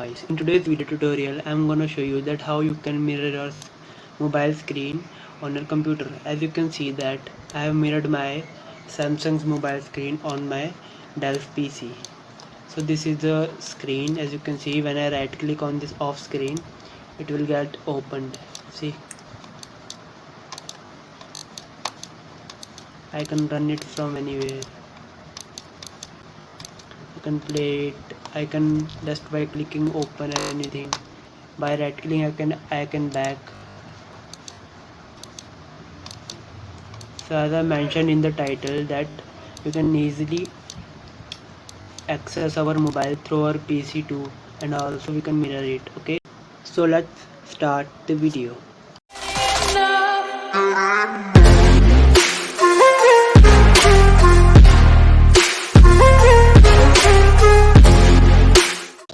guys, in today's video tutorial I'm gonna show you that how you can mirror your mobile screen on your computer. As you can see that I have mirrored my Samsung's mobile screen on my Dell's PC. So this is the screen. As you can see, when I right click on this off screen, it will get opened. See, I can run it from anywhere. I can play it. I can just by clicking open anything. By right clicking I can back. So as I mentioned in the title that you can easily access our mobile through our PC too, and also we can mirror it. Okay, so let's start the video.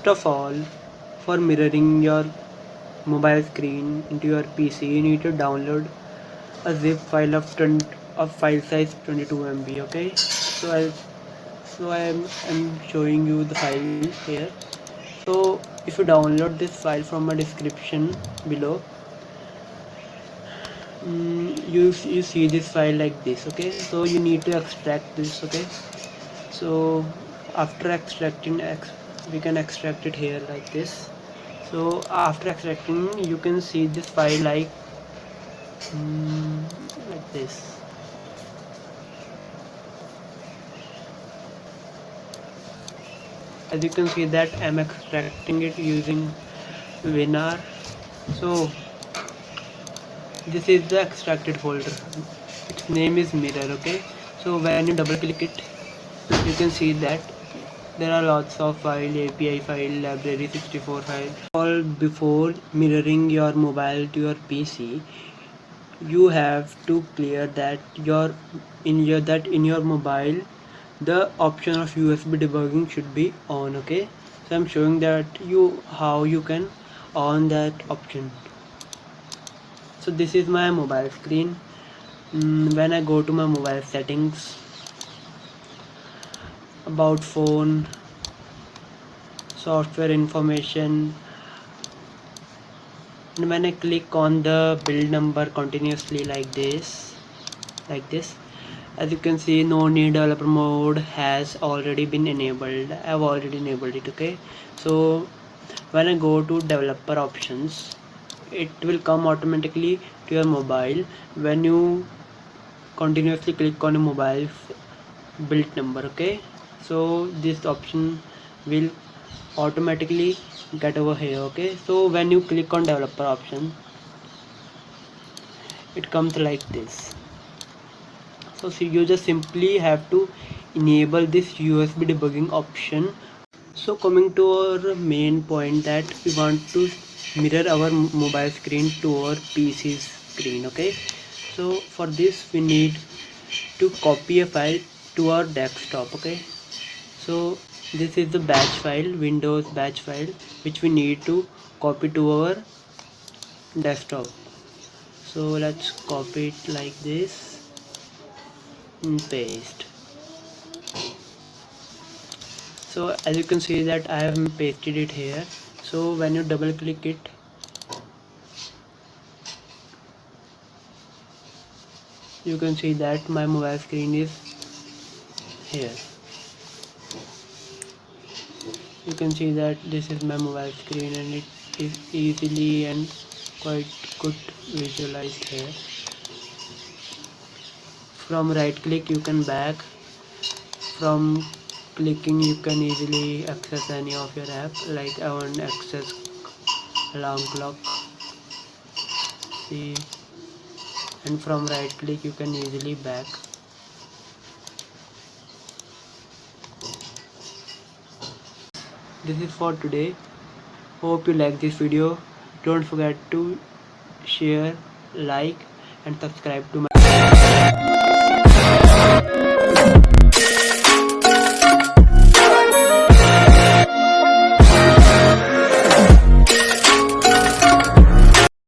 First of all, for mirroring your mobile screen into your PC, you need to download a zip file of file size 22 MB. Okay, so I'm showing you the file here. So if you download this file from a description below, you see this file like this. Okay, so you need to extract this. Okay, so after extracting we can extract it here like this. So after extracting, you can see this file like this. As you can see that I'm extracting it using WinR. So this is the extracted folder. Its name is mirror. Okay, so when you double click it, you can see that there are lots of file, API file, library 64 file. All before mirroring your mobile to your PC, you have to clear that in your mobile the option of USB debugging should be on. Okay, so I'm showing that how you can on that option. So this is my mobile screen. When I go to my mobile settings, about phone, software information, and when I click on the build number continuously like this, as you can see, no need developer mode has already been enabled. I've already enabled it. Okay, so when I go to developer options, it will come automatically to your mobile when you continuously click on a mobile build number. Okay, so this option will automatically get over here. Okay, so when you click on developer option, it comes like this. So you just simply have to enable this USB debugging option. So coming to our main point, that we want to mirror our mobile screen to our PC screen. Okay, so for this we need to copy a file to our desktop. Okay, so this is the batch file, Windows batch file, which we need to copy to our desktop. So let's copy it like this and paste. So as you can see that I have pasted it here. So when you double click it, you can see that my mobile screen is here. You can see that this is my mobile screen and it is easily and quite good visualized here. From right click you can back, from clicking you can easily access any of your app. Like I want to access alarm clock, see, and from right click you can easily back. This is for today. Hope you like this video. Don't forget to share, like and subscribe to my